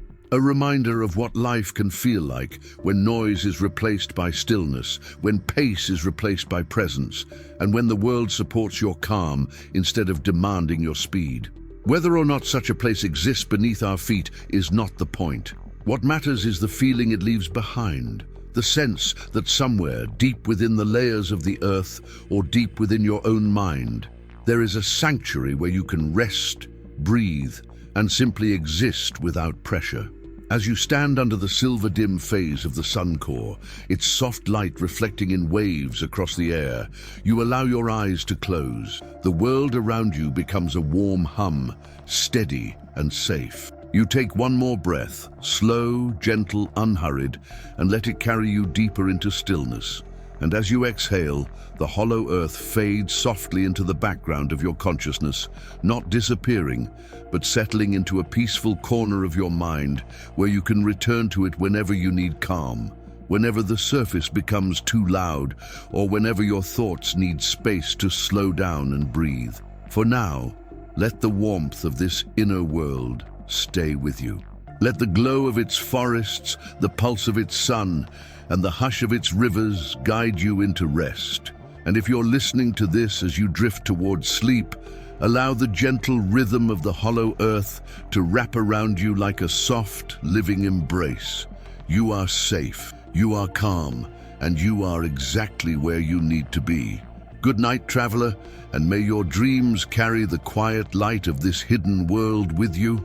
of what life can feel like when noise is replaced by stillness, when pace is replaced by presence, and when the world supports your calm instead of demanding your speed. Whether or not such a place exists beneath our feet is not the point. What matters is the feeling it leaves behind. The sense that somewhere, deep within the layers of the earth or deep within your own mind, there is a sanctuary where you can rest, breathe, and simply exist without pressure. As you stand under the silver dim phase of the sun core, its soft light reflecting in waves across the air, you allow your eyes to close. The world around you becomes a warm hum, steady and safe. You take one more breath, slow, gentle, unhurried, and let it carry you deeper into stillness. And as you exhale, the hollow earth fades softly into the background of your consciousness, not disappearing, but settling into a peaceful corner of your mind where you can return to it whenever you need calm, whenever the surface becomes too loud, or whenever your thoughts need space to slow down and breathe. For now, let the warmth of this inner world stay with you. Let the glow of its forests, the pulse of its sun, and the hush of its rivers guide you into rest. And if you're listening to this as you drift towards sleep, allow the gentle rhythm of the hollow earth to wrap around you like a soft, living embrace. You are safe, you are calm, and you are exactly where you need to be. Good night, traveler, and may your dreams carry the quiet light of this hidden world with you.